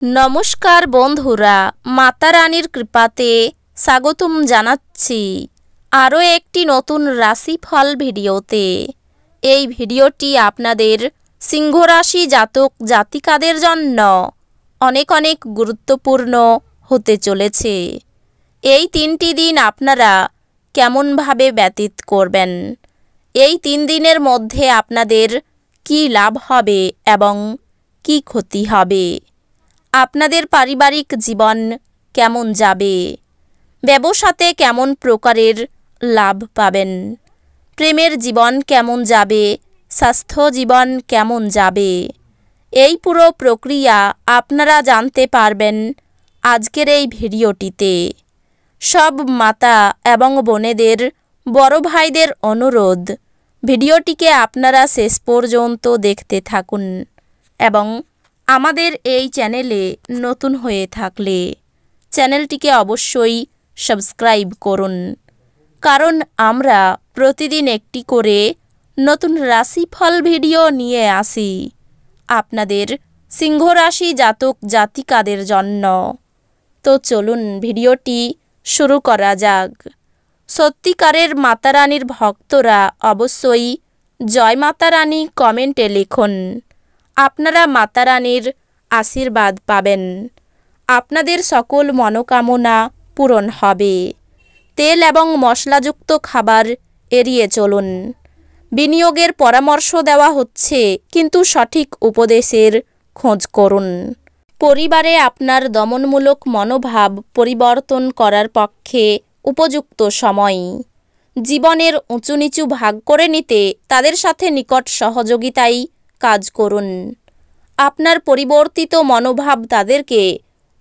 নমস্কার বন্ধুরা, মাতা রানীর কৃপাতে স্বাগতম জানাচ্ছি আরও একটি নতুন রাশিফল ভিডিওতে। এই ভিডিওটি আপনাদের সিংহ রাশি জাতক জাতিকাদের জন্য অনেক অনেক গুরুত্বপূর্ণ হতে চলেছে। এই 3টি দিন আপনারা কেমনভাবে ব্যতীত করবেন, এই 3 দিনের মধ্যে আপনাদের কি লাভ হবে এবং কি ক্ষতি হবে, আপনাদের পারিবারিক জীবন কেমন যাবে, ব্যবসাতে কেমন প্রকারের লাভ পাবেন, প্রেমের জীবন কেমন যাবে, স্বাস্থ্য জীবন কেমন যাবে, এই পুরো প্রক্রিয়া আপনারা জানতে পারবেন আজকের এই ভিডিওটিতে। সব মাতা এবং বোনেদের, বড় ভাইদের অনুরোধ, ভিডিওটিকে আপনারা শেষ পর্যন্ত দেখতে থাকুন এবং আমাদের এই চ্যানেলে নতুন হয়ে থাকলে চ্যানেলটিকে অবশ্যই সাবস্ক্রাইব করুন, কারণ আমরা প্রতিদিন একটি করে নতুন রাশিফল ভিডিও নিয়ে আসি আপনাদের সিংহ রাশি জাতক জাতিকাদের জন্য। তো চলুন ভিডিওটি শুরু করা যাক। সত্যিকারের মাতা রানীর ভক্তরা অবশ্যই জয় মাতা রানী কমেন্টে লিখুন। আপনারা মাতা রানীর আশীর্বাদ পাবেন, আপনাদের সকল মনোকামনা পূরণ হবে। তেল এবং মশলাযুক্ত খাবার এড়িয়ে চলুন। বিনিয়োগের পরামর্শ দেওয়া হচ্ছে, কিন্তু সঠিক উপদেশের খোঁজ করুন। পরিবারে আপনার দমনমূলক মনোভাব পরিবর্তন করার পক্ষে উপযুক্ত সময়। জীবনের উঁচু নিচু ভাগ করে নিতে তাদের সাথে নিকট সহযোগিতায় কাজ করুন। আপনার পরিবর্তিত মনোভাব তাদেরকে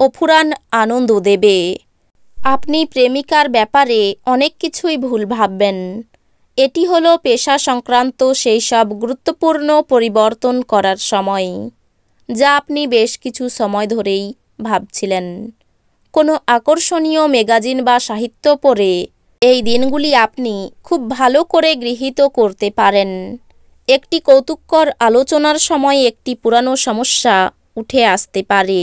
অফুরান আনন্দ দেবে। আপনি প্রেমিকার ব্যাপারে অনেক কিছুই ভুল ভাববেন। এটি হলো পেশা সংক্রান্ত সেই সব গুরুত্বপূর্ণ পরিবর্তন করার সময়, যা আপনি বেশ কিছু সময় ধরেই ভাবছিলেন। কোনো আকর্ষণীয় ম্যাগাজিন বা সাহিত্য পড়ে এই দিনগুলি আপনি খুব ভালো করে গৃহীত করতে পারেন। একটি কৌতুককর আলোচনার সময় একটি পুরানো সমস্যা উঠে আসতে পারে,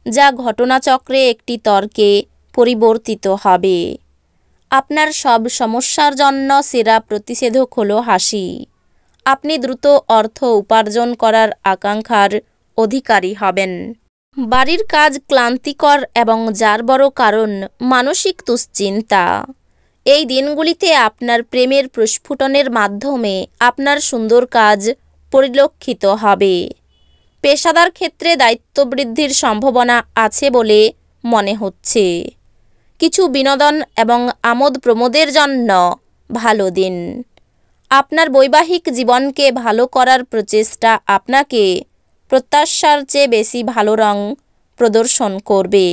যা ঘটনাচক্রে একটি তর্কে পরিবর্তিত হবে। আপনার সব সমস্যার জন্য সেরা প্রতিষেধক হলো হাসি। আপনি দ্রুত অর্থ উপার্জন করার আকাঙ্ক্ষার অধিকারী হবেন। বাড়ির কাজ ক্লান্তিকর এবং যার বড় কারণ মানসিক দুশ্চিন্তা। এই দিনগুলিতে আপনার প্রেমের প্রস্ফুটনের মাধ্যমে আপনার সুন্দর কাজ পরিলক্ষিত হবে। পেশাদার ক্ষেত্রে দায়িত্ব বৃদ্ধির সম্ভাবনা আছে বলে মনে হচ্ছে। কিছু বিনোদন এবং আমোদ প্রমোদের জন্য ভালো দিন। আপনার বৈবাহিক জীবনকে ভালো করার প্রচেষ্টা আপনাকে প্রত্যাশার চেয়ে বেশি ভালো রং প্রদর্শন করবে।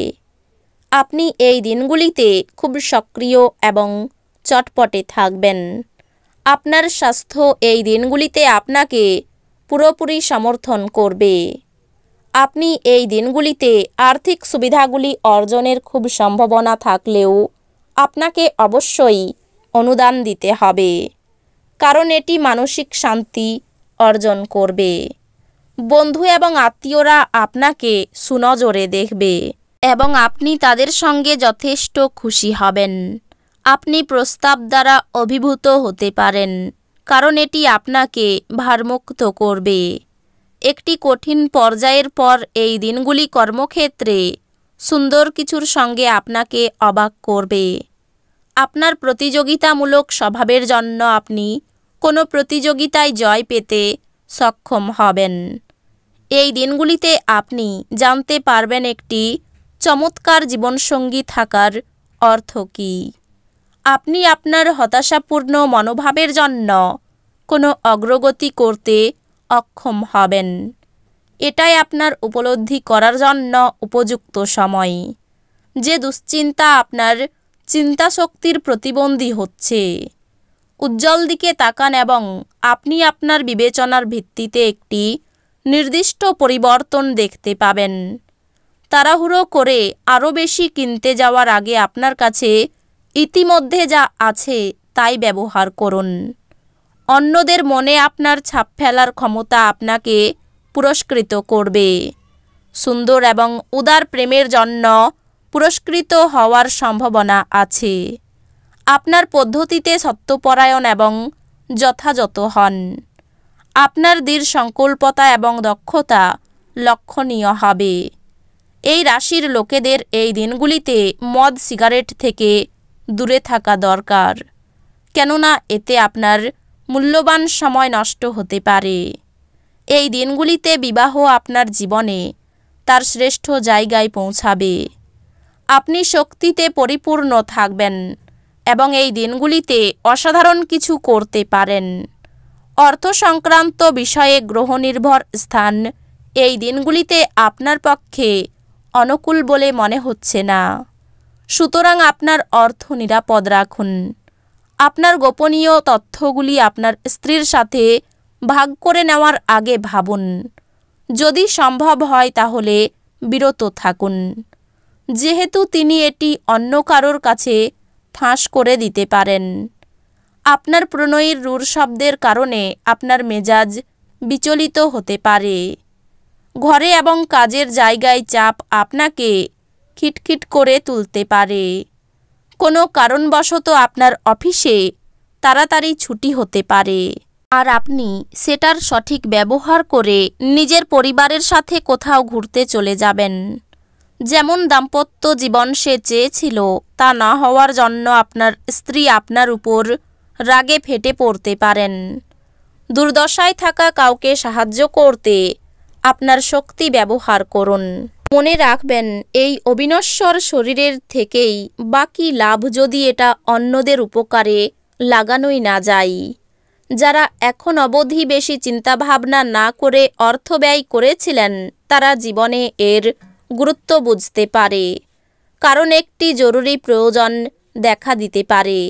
আপনি এই দিনগুলিতে খুব সক্রিয় এবং চটপটে থাকবেন। আপনার স্বাস্থ্য এই দিনগুলিতে আপনাকে পুরোপুরি সমর্থন করবে। আপনি এই দিনগুলিতে আর্থিক সুবিধাগুলি অর্জনের খুব সম্ভাবনা থাকলেও আপনাকে অবশ্যই অনুদান দিতে হবে, কারণ এটি মানসিক শান্তি অর্জন করবে। বন্ধু এবং আত্মীয়রা আপনাকে সুনজরে দেখবে এবং আপনি তাদের সঙ্গে যথেষ্ট খুশি হবেন। আপনি প্রস্তাব দ্বারা অভিভূত হতে পারেন, কারণ এটি আপনাকে ভারমুক্ত করবে। একটি কঠিন পর্যায়ের পর এই দিনগুলি কর্মক্ষেত্রে সুন্দর কিছুর সঙ্গে আপনাকে অবাক করবে। আপনার প্রতিযোগিতামূলক স্বভাবের জন্য আপনি কোনো প্রতিযোগিতায় জয় পেতে সক্ষম হবেন। এই দিনগুলিতে আপনি জানতে পারবেন একটি চমৎকার জীবনসঙ্গী থাকার অর্থ কী। আপনি আপনার হতাশাপূর্ণ মনোভাবের জন্য কোনো অগ্রগতি করতে অক্ষম হবেন। এটাই আপনার উপলব্ধি করার জন্য উপযুক্ত সময় যে দুশ্চিন্তা আপনার চিন্তাশক্তির প্রতিবন্ধী হচ্ছে। উজ্জ্বল দিকে তাকান এবং আপনি আপনার বিবেচনার ভিত্তিতে একটি নির্দিষ্ট পরিবর্তন দেখতে পাবেন। তাড়াহুড়ো করে আরও বেশি কিনতে যাওয়ার আগে আপনার কাছে ইতিমধ্যে যা আছে তাই ব্যবহার করুন। অন্যদের মনে আপনার ছাপ ফেলার ক্ষমতা আপনাকে পুরস্কৃত করবে। সুন্দর এবং উদার প্রেমের জন্য পুরস্কৃত হওয়ার সম্ভাবনা আছে। আপনার পদ্ধতিতে সত্যপরায়ণ এবং যথাযথ হন। আপনার দৃঢ় সংকল্পতা এবং দক্ষতা লক্ষণীয় হবে। এই রাশির লোকেদের এই দিনগুলিতে মদ সিগারেট থেকে দূরে থাকা দরকার, কেননা এতে আপনার মূল্যবান সময় নষ্ট হতে পারে। এই দিনগুলিতে বিবাহ আপনার জীবনে তার শ্রেষ্ঠ জায়গায় পৌঁছাবে। আপনি শক্তিতে পরিপূর্ণ থাকবেন এবং এই দিনগুলিতে অসাধারণ কিছু করতে পারেন। অর্থ সংক্রান্ত বিষয়ে গ্রহ নির্ভর স্থান এই দিনগুলিতে আপনার পক্ষে অনুকূল বলে মনে হচ্ছে না, সুতরাং আপনার অর্থ নিরাপদ রাখুন। আপনার গোপনীয় তথ্যগুলি আপনার স্ত্রীর সাথে ভাগ করে নেওয়ার আগে ভাবুন। যদি সম্ভব হয় তাহলে বিরত থাকুন, যেহেতু তিনি এটি অন্য কারোর কাছে ফাঁস করে দিতে পারেন। আপনার প্রণয়ীর রূঢ় শব্দের কারণে আপনার মেজাজ বিচলিত হতে পারে। ঘরে এবং কাজের জায়গায় চাপ আপনাকে খিটখিট করে তুলতে পারে। কোনো কারণবশত আপনার অফিসে তাড়াতাড়ি ছুটি হতে পারে, আর আপনি সেটার সঠিক ব্যবহার করে নিজের পরিবারের সাথে কোথাও ঘুরতে চলে যাবেন। যেমন দাম্পত্য জীবন সে চেয়েছিল তা না হওয়ার জন্য আপনার স্ত্রী আপনার উপর রাগে ফেটে পড়তে পারেন। দুর্দশায় থাকা কাউকে সাহায্য করতে আপনার শক্তি ব্যবহার করুন। মনে রাখবেন, এই অবিনশ্বর শরীরের থেকেই বাকি লাভ যদি এটা অন্যদের উপকারে লাগানোই না যায়। যারা এখন অবধি বেশি চিন্তাভাবনা না করে অর্থ ব্যয় করেছিলেন তারা জীবনে এর গুরুত্ব বুঝতে পারে, কারণ একটি জরুরি প্রয়োজন দেখা দিতে পারে।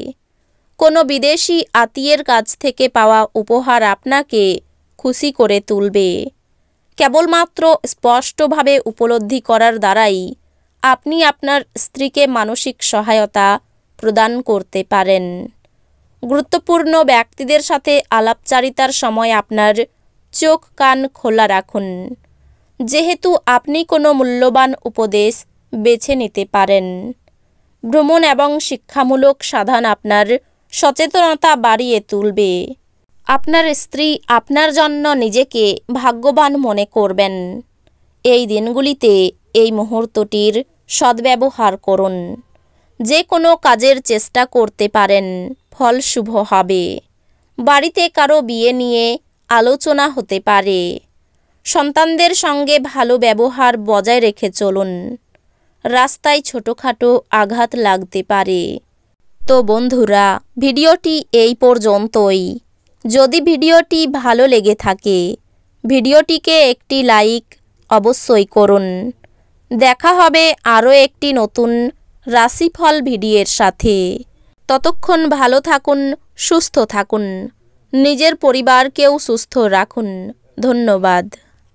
কোনো বিদেশি আত্মীয়ের কাছ থেকে পাওয়া উপহার আপনাকে খুশি করে তুলবে। কেবলমাত্র স্পষ্টভাবে উপলব্ধি করার দ্বারাই আপনি আপনার স্ত্রীকে মানসিক সহায়তা প্রদান করতে পারেন। গুরুত্বপূর্ণ ব্যক্তিদের সাথে আলাপচারিতার সময় আপনার চোখ কান খোলা রাখুন, যেহেতু আপনি কোনো মূল্যবান উপদেশ বেছে নিতে পারেন। ভ্রমণ এবং শিক্ষামূলক সাধন আপনার সচেতনতা বাড়িয়ে তুলবে। আপনার স্ত্রী আপনার জন্য নিজেকে ভাগ্যবান মনে করবেন। এই দিনগুলিতে এই মুহূর্তটির সদ্ব্যবহার করুন। যে কোনো কাজের চেষ্টা করতে পারেন, ফল শুভ হবে। বাড়িতে কারো বিয়ে নিয়ে আলোচনা হতে পারে। সন্তানদের সঙ্গে ভালো ব্যবহার বজায় রেখে চলুন। রাস্তায় ছোটোখাটো আঘাত লাগতে পারে। তো বন্ধুরা, ভিডিওটি এই পর্যন্তই। যদি ভিডিওটি ভালো লেগে থাকে ভিডিওটিকে একটি লাইক অবশ্যই করুন। দেখা হবে আরও একটি নতুন রাশিফল ভিডিওর সাথে। ততক্ষণ ভালো থাকুন, সুস্থ থাকুন, নিজের পরিবারকেও সুস্থ রাখুন। ধন্যবাদ।